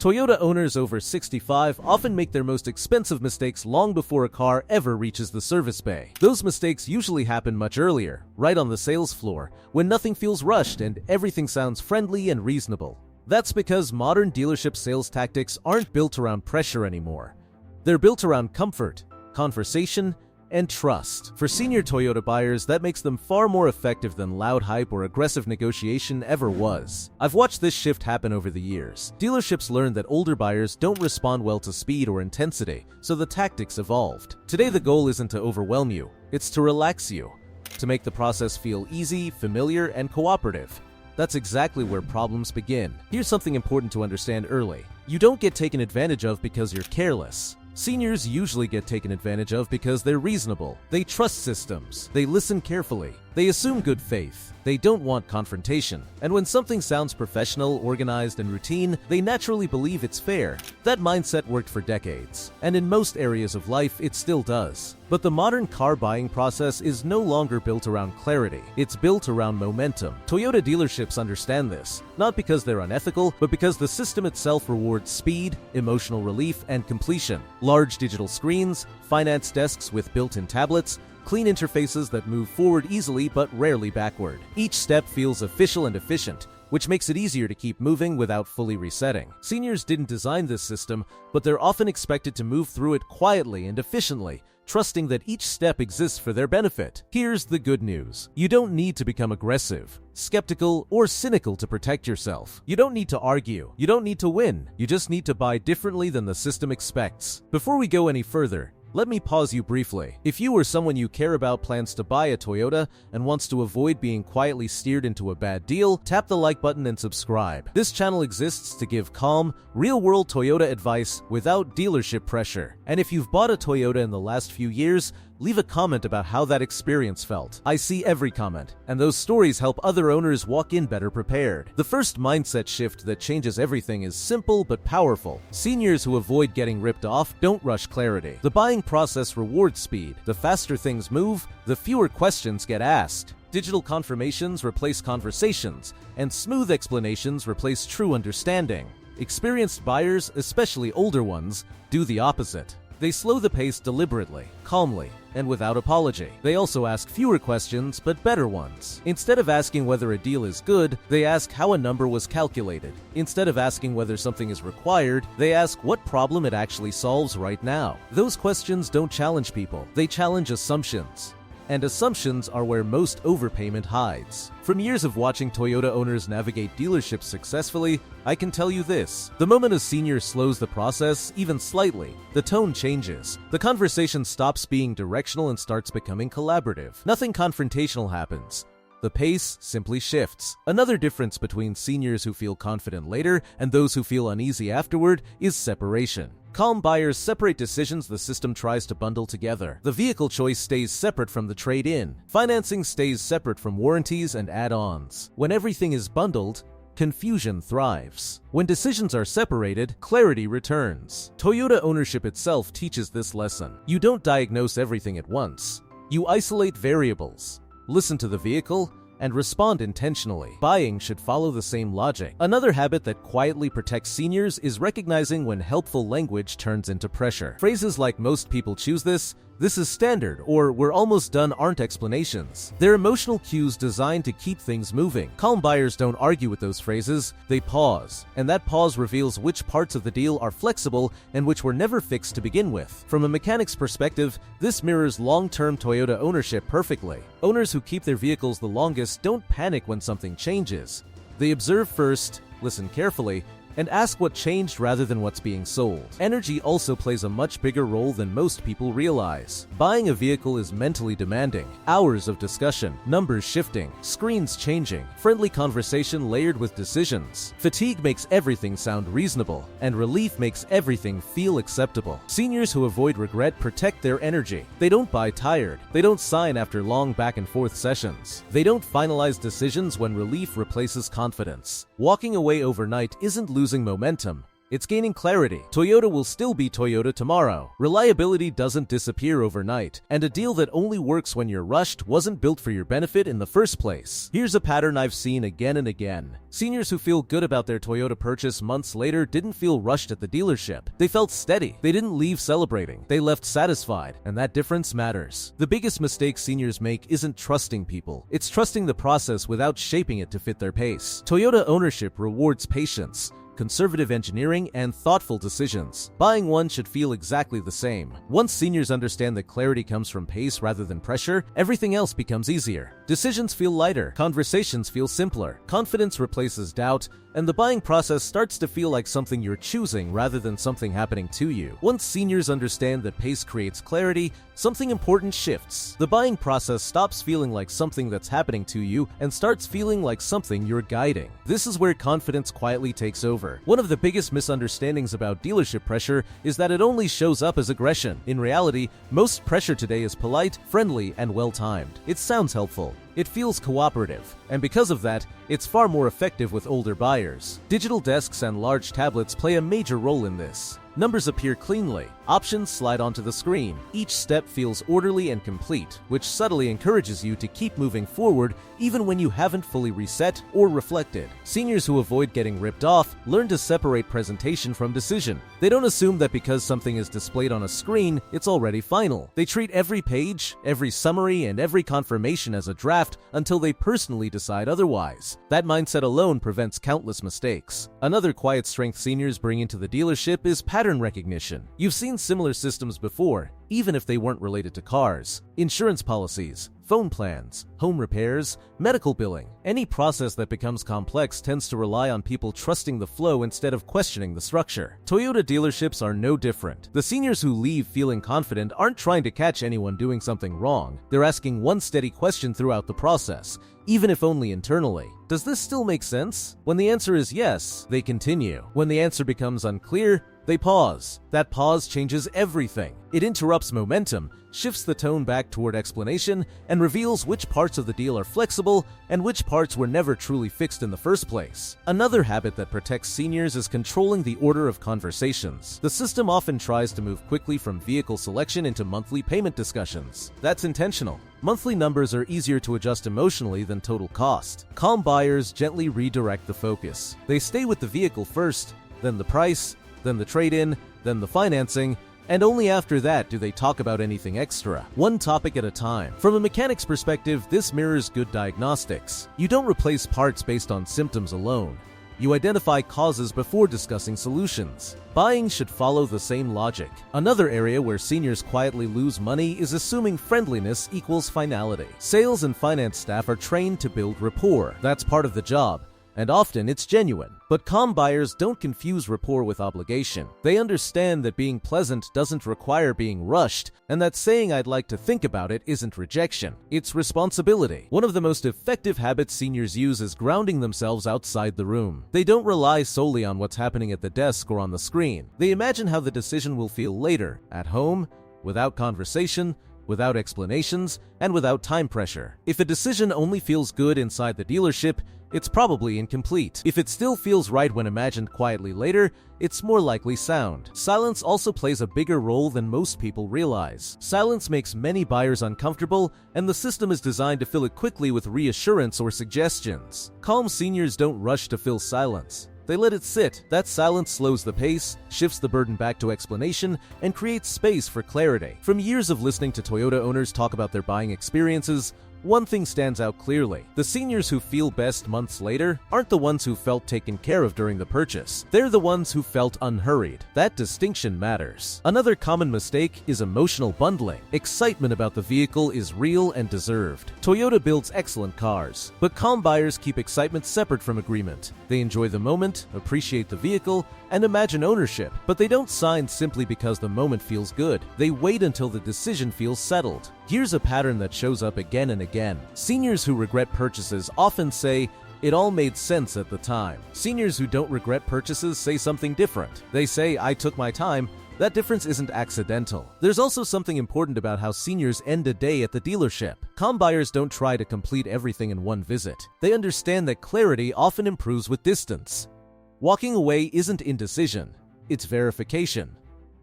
Toyota owners over 65 often make their most expensive mistakes long before a car ever reaches the service bay. Those mistakes usually happen much earlier, right on the sales floor, when nothing feels rushed and everything sounds friendly and reasonable. That's because modern dealership sales tactics aren't built around pressure anymore. They're built around comfort, conversation, and trust. For senior Toyota buyers, that makes them far more effective than loud hype or aggressive negotiation ever was. I've watched this shift happen over the years. Dealerships learned that older buyers don't respond well to speed or intensity, so the tactics evolved. Today the goal isn't to overwhelm you, it's to relax you, to make the process feel easy, familiar, and cooperative. That's exactly where problems begin. Here's something important to understand early. You don't get taken advantage of because you're careless. Seniors usually get taken advantage of because they're reasonable. They trust systems. They listen carefully. They assume good faith. They don't want confrontation. And when something sounds professional, organized, and routine, they naturally believe it's fair. That mindset worked for decades. And in most areas of life, it still does. But the modern car buying process is no longer built around clarity. It's built around momentum. Toyota dealerships understand this, not because they're unethical, but because the system itself rewards speed, emotional relief, and completion. Large digital screens, finance desks with built-in tablets, clean interfaces that move forward easily but rarely backward. Each step feels official and efficient, which makes it easier to keep moving without fully resetting. Seniors didn't design this system, but they're often expected to move through it quietly and efficiently, trusting that each step exists for their benefit. Here's the good news. You don't need to become aggressive, skeptical, or cynical to protect yourself. You don't need to argue. You don't need to win. You just need to buy differently than the system expects. Before we go any further, let me pause you briefly. If you or someone you care about plans to buy a Toyota and wants to avoid being quietly steered into a bad deal, tap the like button and subscribe. This channel exists to give calm, real-world Toyota advice without dealership pressure. And if you've bought a Toyota in the last few years, leave a comment about how that experience felt. I see every comment, and those stories help other owners walk in better prepared. The first mindset shift that changes everything is simple but powerful. Seniors who avoid getting ripped off don't rush clarity. The buying process rewards speed. The faster things move, the fewer questions get asked. Digital confirmations replace conversations, and smooth explanations replace true understanding. Experienced buyers, especially older ones, do the opposite. They slow the pace deliberately, calmly, and without apology. They also ask fewer questions, but better ones. Instead of asking whether a deal is good, they ask how a number was calculated. Instead of asking whether something is required, they ask what problem it actually solves right now. Those questions don't challenge people, they challenge assumptions. And assumptions are where most overpayment hides. From years of watching Toyota owners navigate dealerships successfully, I can tell you this. The moment a senior slows the process, even slightly, the tone changes. The conversation stops being directional and starts becoming collaborative. Nothing confrontational happens. The pace simply shifts. Another difference between seniors who feel confident later and those who feel uneasy afterward is separation. Calm buyers separate decisions the system tries to bundle together. The vehicle choice stays separate from the trade-in. Financing stays separate from warranties and add-ons. When everything is bundled, confusion thrives. When decisions are separated, clarity returns. Toyota ownership itself teaches this lesson. You don't diagnose everything at once. You isolate variables, listen to the vehicle, and respond intentionally. Buying should follow the same logic. Another habit that quietly protects seniors is recognizing when helpful language turns into pressure. Phrases like "most people choose this is standard," or "we're almost done" aren't explanations. They're emotional cues designed to keep things moving. Calm buyers don't argue with those phrases, they pause. And that pause reveals which parts of the deal are flexible and which were never fixed to begin with. From a mechanic's perspective, this mirrors long-term Toyota ownership perfectly. Owners who keep their vehicles the longest don't panic when something changes. They observe first, listen carefully, and ask what changed rather than what's being sold. Energy also plays a much bigger role than most people realize. Buying a vehicle is mentally demanding. Hours of discussion, numbers shifting, screens changing, friendly conversation layered with decisions. Fatigue makes everything sound reasonable, and relief makes everything feel acceptable. Seniors who avoid regret protect their energy. They don't buy tired. They don't sign after long back-and-forth sessions. They don't finalize decisions when relief replaces confidence. Walking away overnight isn't losing momentum, It's gaining clarity. Toyota will still be Toyota tomorrow. Reliability doesn't disappear overnight, and a deal that only works when you're rushed wasn't built for your benefit in the first place. Here's a pattern I've seen again and again. Seniors who feel good about their Toyota purchase months later didn't feel rushed at the dealership. They felt steady. They didn't leave celebrating. They left satisfied, and that difference matters. The biggest mistake seniors make isn't trusting people. It's trusting the process without shaping it to fit their pace. Toyota ownership rewards patience, conservative engineering, and thoughtful decisions. Buying one should feel exactly the same. Once seniors understand that clarity comes from pace rather than pressure, everything else becomes easier. Decisions feel lighter, conversations feel simpler, confidence replaces doubt, and the buying process starts to feel like something you're choosing rather than something happening to you. Once seniors understand that pace creates clarity, something important shifts. The buying process stops feeling like something that's happening to you and starts feeling like something you're guiding. This is where confidence quietly takes over. One of the biggest misunderstandings about dealership pressure is that it only shows up as aggression. In reality, most pressure today is polite, friendly, and well-timed. It sounds helpful. It feels cooperative, and because of that, it's far more effective with older buyers. Digital desks and large tablets play a major role in this. Numbers appear cleanly. Options slide onto the screen. Each step feels orderly and complete, which subtly encourages you to keep moving forward even when you haven't fully reset or reflected. Seniors who avoid getting ripped off learn to separate presentation from decision. They don't assume that because something is displayed on a screen, it's already final. They treat every page, every summary, and every confirmation as a draft until they personally decide otherwise. That mindset alone prevents countless mistakes. Another quiet strength seniors bring into the dealership is pattern recognition. You've seen similar systems before, even if they weren't related to cars. Insurance policies, phone plans, home repairs, medical billing. Any process that becomes complex tends to rely on people trusting the flow instead of questioning the structure. Toyota dealerships are no different. The seniors who leave feeling confident aren't trying to catch anyone doing something wrong. They're asking one steady question throughout the process, even if only internally. Does this still make sense? When the answer is yes, they continue. When the answer becomes unclear, they pause. That pause changes everything. It interrupts momentum, shifts the tone back toward explanation, and reveals which parts of the deal are flexible and which parts were never truly fixed in the first place. Another habit that protects seniors is controlling the order of conversations. The system often tries to move quickly from vehicle selection into monthly payment discussions. That's intentional. Monthly numbers are easier to adjust emotionally than total cost. Calm buyers gently redirect the focus. They stay with the vehicle first, then the price, then the trade-in, then the financing, and only after that do they talk about anything extra. One topic at a time. From a mechanic's perspective, this mirrors good diagnostics. You don't replace parts based on symptoms alone. You identify causes before discussing solutions. Buying should follow the same logic. Another area where seniors quietly lose money is assuming friendliness equals finality. Sales and finance staff are trained to build rapport. That's part of the job, and often it's genuine. But calm buyers don't confuse rapport with obligation. They understand that being pleasant doesn't require being rushed, and that saying "I'd like to think about it" isn't rejection. It's responsibility. One of the most effective habits seniors use is grounding themselves outside the room. They don't rely solely on what's happening at the desk or on the screen. They imagine how the decision will feel later, at home, without conversation, without explanations, and without time pressure. If a decision only feels good inside the dealership, it's probably incomplete. If it still feels right when imagined quietly later, it's more likely sound. Silence also plays a bigger role than most people realize. Silence makes many buyers uncomfortable, and the system is designed to fill it quickly with reassurance or suggestions. Calm seniors don't rush to fill silence. They let it sit. That silence slows the pace, shifts the burden back to explanation, and creates space for clarity. From years of listening to Toyota owners talk about their buying experiences, one thing stands out clearly. The seniors who feel best months later aren't the ones who felt taken care of during the purchase. They're the ones who felt unhurried. That distinction matters. Another common mistake is emotional bundling. Excitement about the vehicle is real and deserved. Toyota builds excellent cars, but calm buyers keep excitement separate from agreement. They enjoy the moment, appreciate the vehicle, and imagine ownership, but they don't sign simply because the moment feels good. They wait until the decision feels settled. Here's a pattern that shows up again and again. Seniors who regret purchases often say, "It all made sense at the time." Seniors who don't regret purchases say something different. They say, "I took my time." That difference isn't accidental. There's also something important about how seniors end a day at the dealership. Calm buyers don't try to complete everything in one visit. They understand that clarity often improves with distance. Walking away isn't indecision, It's verification.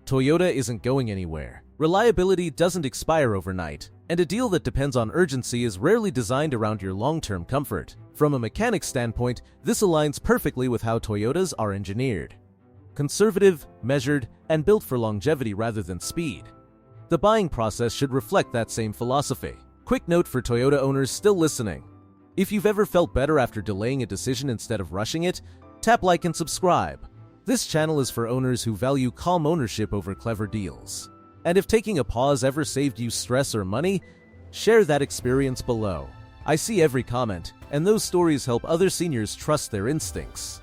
Toyota isn't going anywhere. Reliability doesn't expire overnight, and a deal that depends on urgency is rarely designed around your long-term comfort. From a mechanic's standpoint, this aligns perfectly with how Toyotas are engineered. Conservative, measured, and built for longevity rather than speed. The buying process should reflect that same philosophy. Quick note for Toyota owners still listening. If you've ever felt better after delaying a decision instead of rushing it, tap like and subscribe. This channel is for owners who value calm ownership over clever deals. And if taking a pause ever saved you stress or money, share that experience below. I see every comment, and those stories help other seniors trust their instincts.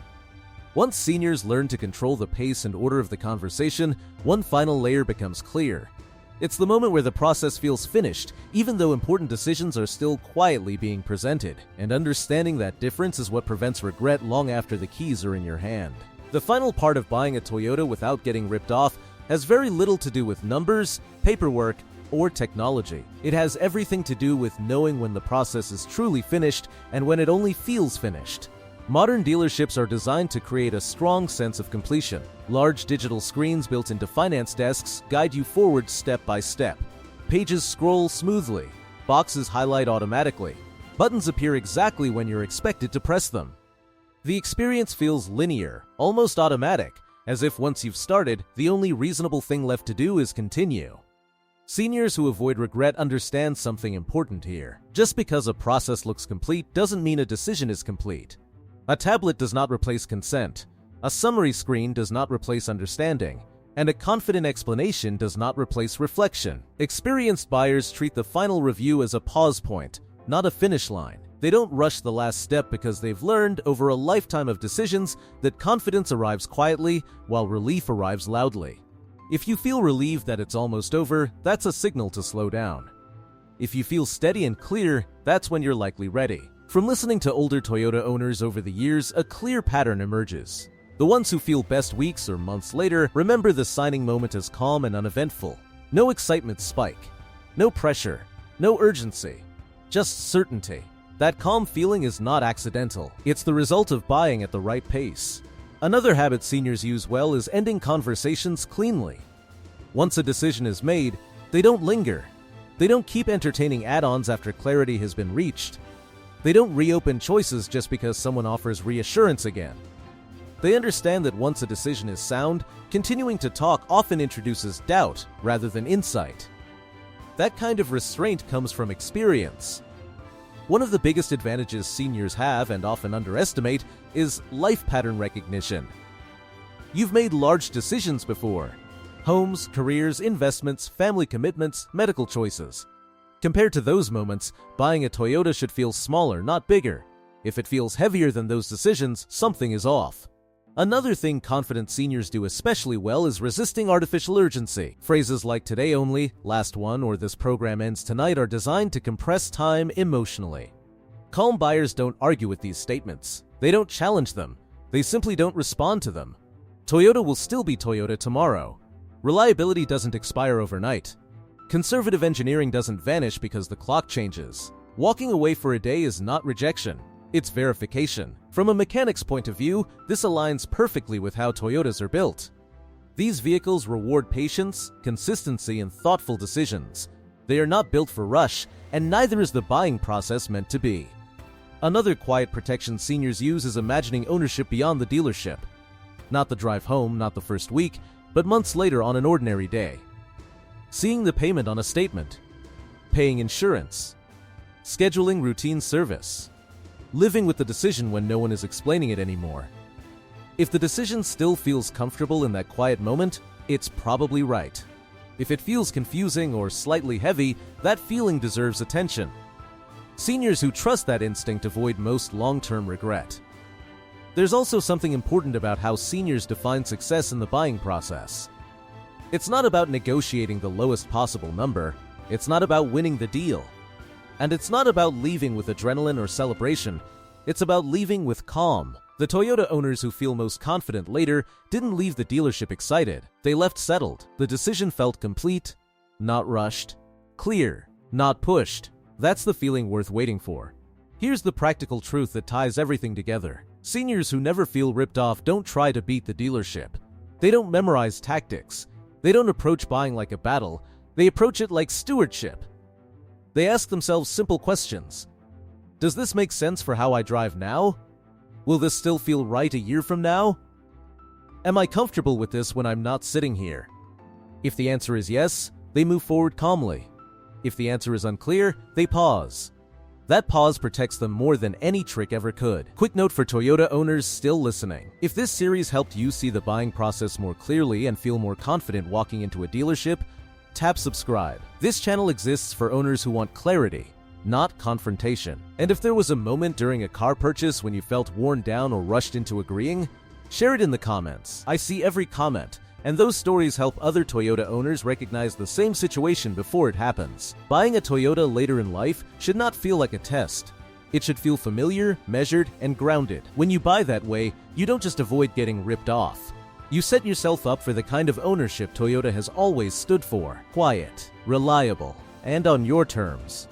Once seniors learn to control the pace and order of the conversation, one final layer becomes clear. It's the moment where the process feels finished, even though important decisions are still quietly being presented, and understanding that difference is what prevents regret long after the keys are in your hand. The final part of buying a Toyota without getting ripped off has very little to do with numbers, paperwork, or technology. It has everything to do with knowing when the process is truly finished and when it only feels finished. Modern dealerships are designed to create a strong sense of completion. Large digital screens built into finance desks guide you forward step by step. Pages scroll smoothly. Boxes highlight automatically. Buttons appear exactly when you're expected to press them. The experience feels linear, almost automatic, as if once you've started, the only reasonable thing left to do is continue. Seniors who avoid regret understand something important here. Just because a process looks complete doesn't mean a decision is complete. A tablet does not replace consent, a summary screen does not replace understanding, and a confident explanation does not replace reflection. Experienced buyers treat the final review as a pause point, not a finish line. They don't rush the last step because they've learned over a lifetime of decisions that confidence arrives quietly while relief arrives loudly. If you feel relieved that it's almost over, that's a signal to slow down. If you feel steady and clear, that's when you're likely ready. From listening to older Toyota owners over the years, a clear pattern emerges. The ones who feel best weeks or months later remember the signing moment as calm and uneventful. No excitement spike. No pressure. No urgency. Just certainty. That calm feeling is not accidental. It's the result of buying at the right pace. Another habit seniors use well is ending conversations cleanly. Once a decision is made, they don't linger. They don't keep entertaining add-ons after clarity has been reached. They don't reopen choices just because someone offers reassurance again. They understand that once a decision is sound, continuing to talk often introduces doubt rather than insight. That kind of restraint comes from experience. One of the biggest advantages seniors have and often underestimate is life pattern recognition. You've made large decisions before: homes, careers, investments, family commitments, medical choices. Compared to those moments, buying a Toyota should feel smaller, not bigger. If it feels heavier than those decisions, something is off. Another thing confident seniors do especially well is resisting artificial urgency. Phrases like "today only," "last one," or "this program ends tonight" are designed to compress time emotionally. Calm buyers don't argue with these statements. They don't challenge them. They simply don't respond to them. Toyota will still be Toyota tomorrow. Reliability doesn't expire overnight. Conservative engineering doesn't vanish because the clock changes. Walking away for a day is not rejection. It's verification. From a mechanic's point of view, this aligns perfectly with how Toyotas are built. These vehicles reward patience, consistency, and thoughtful decisions. They are not built for rush, and neither is the buying process meant to be. Another quiet protection seniors use is imagining ownership beyond the dealership. Not the drive home, not the first week, but months later on an ordinary day. Seeing the payment on a statement. Paying insurance. Scheduling routine service. Living with the decision when no one is explaining it anymore. If the decision still feels comfortable in that quiet moment, it's probably right. If it feels confusing or slightly heavy, that feeling deserves attention. Seniors who trust that instinct avoid most long-term regret. There's also something important about how seniors define success in the buying process. It's not about negotiating the lowest possible number. It's not about winning the deal. And it's not about leaving with adrenaline or celebration. It's about leaving with calm. The Toyota owners who feel most confident later didn't leave the dealership excited. They left settled. The decision felt complete, not rushed, clear, not pushed. That's the feeling worth waiting for. Here's the practical truth that ties everything together. Seniors who never feel ripped off don't try to beat the dealership. They don't memorize tactics. They don't approach buying like a battle. They approach it like stewardship. They ask themselves simple questions. Does this make sense for how I drive now? Will this still feel right a year from now? Am I comfortable with this when I'm not sitting here? If the answer is yes, they move forward calmly. If the answer is unclear, they pause. That pause protects them more than any trick ever could. Quick note for Toyota owners still listening. If this series helped you see the buying process more clearly and feel more confident walking into a dealership, tap subscribe. This channel exists for owners who want clarity, not confrontation. And if there was a moment during a car purchase when you felt worn down or rushed into agreeing, share it in the comments. I see every comment, and those stories help other Toyota owners recognize the same situation before it happens. Buying a Toyota later in life should not feel like a test. It should feel familiar, measured, and grounded. When you buy that way, you don't just avoid getting ripped off. You set yourself up for the kind of ownership Toyota has always stood for: quiet, reliable, and on your terms.